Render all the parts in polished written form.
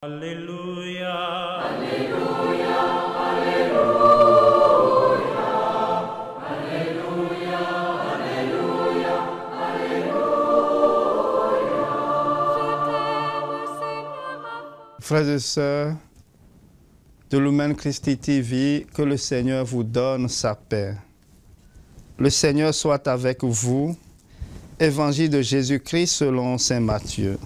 Alléluia. Alléluia, Alléluia, Alléluia, Alléluia, Alléluia. Frères et sœurs de Lumen Christi TV, que le Seigneur vous donne sa paix. Le Seigneur soit avec vous. Évangile de Jésus-Christ selon saint Matthieu.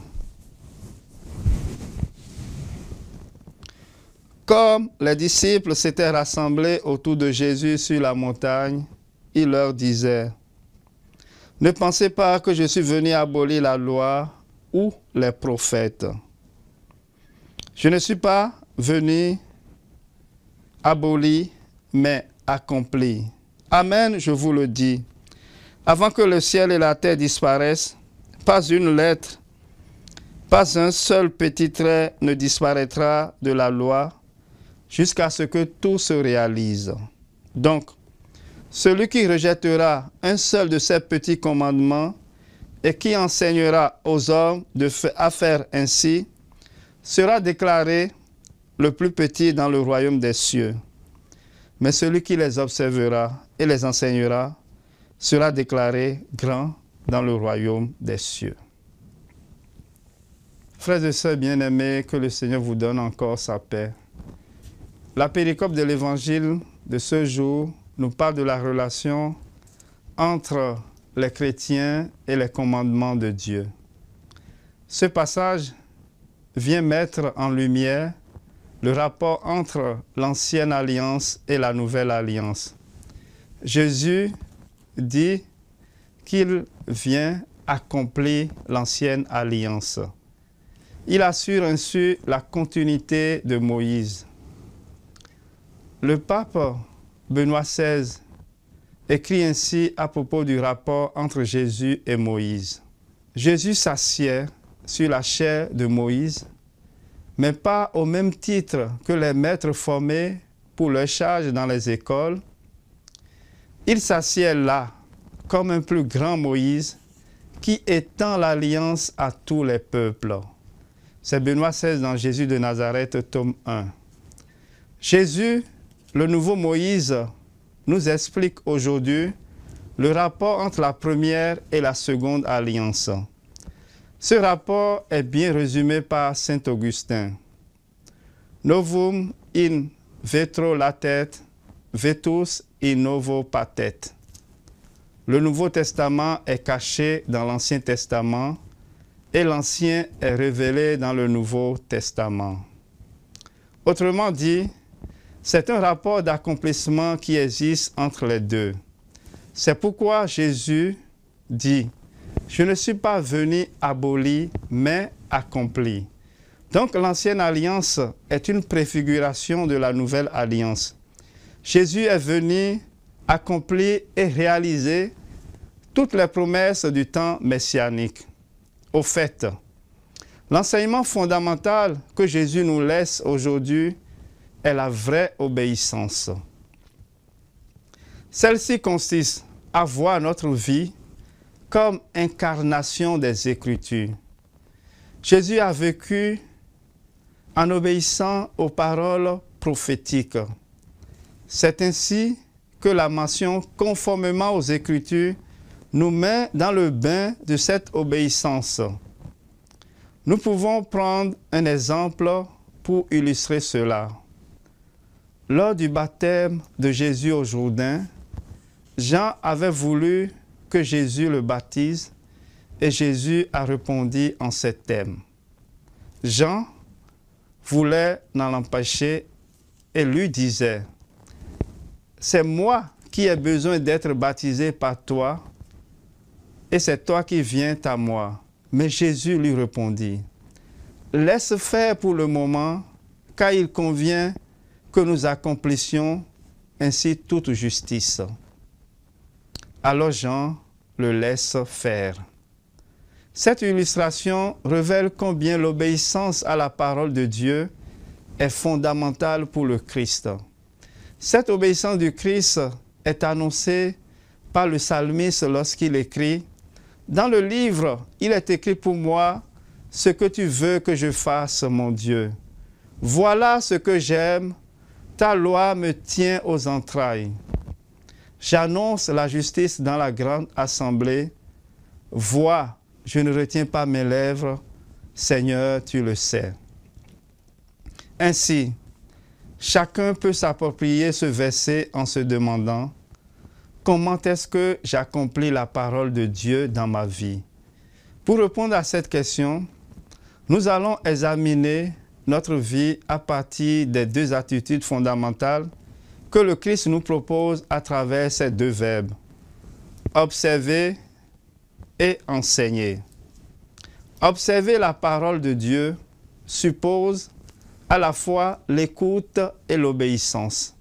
Comme les disciples s'étaient rassemblés autour de Jésus sur la montagne, il leur disait: « Ne pensez pas que je suis venu abolir la loi ou les prophètes. Je ne suis pas venu abolir, mais accomplir. Amen, je vous le dis. Avant que le ciel et la terre disparaissent, pas une lettre, pas un seul petit trait ne disparaîtra de la loi, jusqu'à ce que tout se réalise. Donc, celui qui rejettera un seul de ces petits commandements et qui enseignera aux hommes à faire ainsi, sera déclaré le plus petit dans le royaume des cieux. Mais celui qui les observera et les enseignera sera déclaré grand dans le royaume des cieux. » Frères et sœurs bien-aimés, que le Seigneur vous donne encore sa paix. La péricope de l'évangile de ce jour nous parle de la relation entre les chrétiens et les commandements de Dieu. Ce passage vient mettre en lumière le rapport entre l'ancienne alliance et la nouvelle alliance. Jésus dit qu'il vient accomplir l'ancienne alliance. Il assure ainsi la continuité de Moïse. Le pape Benoît XVI écrit ainsi à propos du rapport entre Jésus et Moïse. Jésus s'assied sur la chair de Moïse, mais pas au même titre que les maîtres formés pour leur charge dans les écoles. Il s'assied là comme un plus grand Moïse qui étend l'alliance à tous les peuples. C'est Benoît XVI dans Jésus de Nazareth, tome 1. Jésus, le nouveau Moïse, nous explique aujourd'hui le rapport entre la première et la seconde alliance. Ce rapport est bien résumé par saint Augustin. Novum in vetro latet, vetus in novo patet. Le Nouveau Testament est caché dans l'Ancien Testament et l'Ancien est révélé dans le Nouveau Testament. Autrement dit, c'est un rapport d'accomplissement qui existe entre les deux. C'est pourquoi Jésus dit: « Je ne suis pas venu abolir, mais accomplir. » Donc l'ancienne alliance est une préfiguration de la nouvelle alliance. Jésus est venu accomplir et réaliser toutes les promesses du temps messianique. Au fait, l'enseignement fondamental que Jésus nous laisse aujourd'hui est la vraie obéissance. Celle-ci consiste à voir notre vie comme incarnation des Écritures. Jésus a vécu en obéissant aux paroles prophétiques. C'est ainsi que la mention « conformément aux Écritures » nous met dans le bain de cette obéissance. Nous pouvons prendre un exemple pour illustrer cela. Lors du baptême de Jésus au Jourdain, Jean avait voulu que Jésus le baptise et Jésus a répondu en ces termes. Jean voulait n'en empêcher et lui disait: « C'est moi qui ai besoin d'être baptisé par toi et c'est toi qui viens à moi. » Mais Jésus lui répondit: « Laisse faire pour le moment, car il convient que nous accomplissions ainsi toute justice. » Alors Jean le laisse faire. Cette illustration révèle combien l'obéissance à la parole de Dieu est fondamentale pour le Christ. Cette obéissance du Christ est annoncée par le psalmiste lorsqu'il écrit: « Dans le livre, il est écrit pour moi ce que tu veux que je fasse, mon Dieu. Voilà ce que j'aime, ta loi me tient aux entrailles. J'annonce la justice dans la grande assemblée. Vois, je ne retiens pas mes lèvres, Seigneur, tu le sais. Ainsi, chacun peut s'approprier ce verset en se demandant comment est-ce que j'accomplis la parole de Dieu dans ma vie? Pour répondre à cette question, nous allons examiner notre vie à partir des deux attitudes fondamentales que le Christ nous propose à travers ces deux verbes, observer et enseigner. Observer la parole de Dieu suppose à la fois l'écoute et l'obéissance.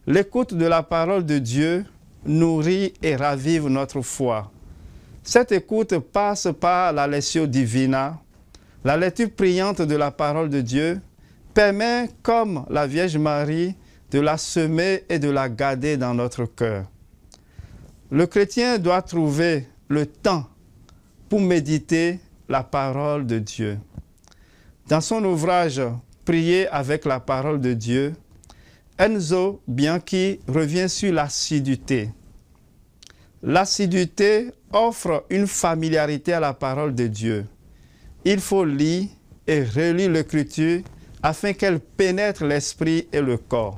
L'écoute de la parole de Dieu nourrit et ravive notre foi. Cette écoute passe par la lectio divina. La lecture priante de la parole de Dieu permet, comme la Vierge Marie, de la semer et de la garder dans notre cœur. Le chrétien doit trouver le temps pour méditer la parole de Dieu. Dans son ouvrage « Prier avec la parole de Dieu », Enzo Bianchi revient sur l'assiduité. L'assiduité offre une familiarité à la parole de Dieu. Il faut lire et relire l'Écriture afin qu'elle pénètre l'esprit et le corps.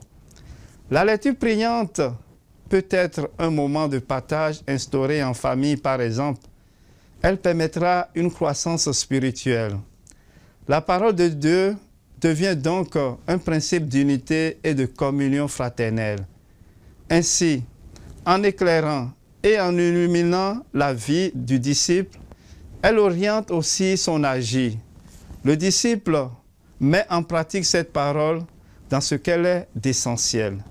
La lecture priante peut être un moment de partage instauré en famille, par exemple. Elle permettra une croissance spirituelle. La parole de Dieu devient donc un principe d'unité et de communion fraternelle. Ainsi, en éclairant et en illuminant la vie du disciple, elle oriente aussi son agir. Le disciple met en pratique cette parole dans ce qu'elle est d'essentiel.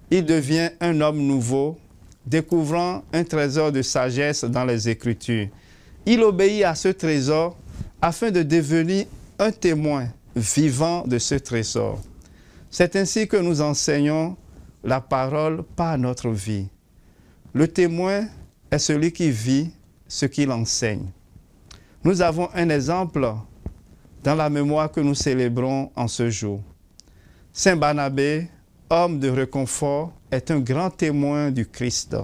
Il devient un homme nouveau, découvrant un trésor de sagesse dans les Écritures. Il obéit à ce trésor afin de devenir un témoin vivant de ce trésor. C'est ainsi que nous enseignons la parole par notre vie. Le témoin est celui qui vit ce qu'il enseigne. Nous avons un exemple dans la mémoire que nous célébrons en ce jour. Saint Barnabé, homme de réconfort, est un grand témoin du Christ.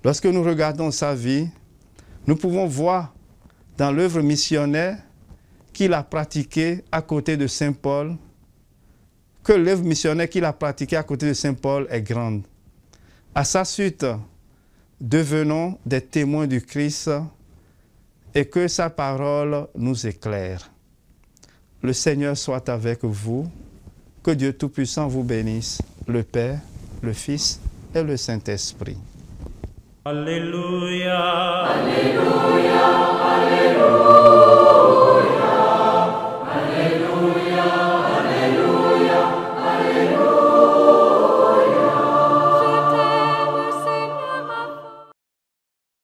Lorsque nous regardons sa vie, nous pouvons voir dans l'œuvre missionnaire qu'il a pratiquée à côté de Saint Paul, que l'œuvre missionnaire qu'il a pratiquée à côté de Saint Paul est grande. À sa suite, devenons des témoins du Christ et que sa parole nous éclaire. Le Seigneur soit avec vous, que Dieu Tout-Puissant vous bénisse, le Père, le Fils et le Saint-Esprit. Alléluia. Alléluia, Alléluia.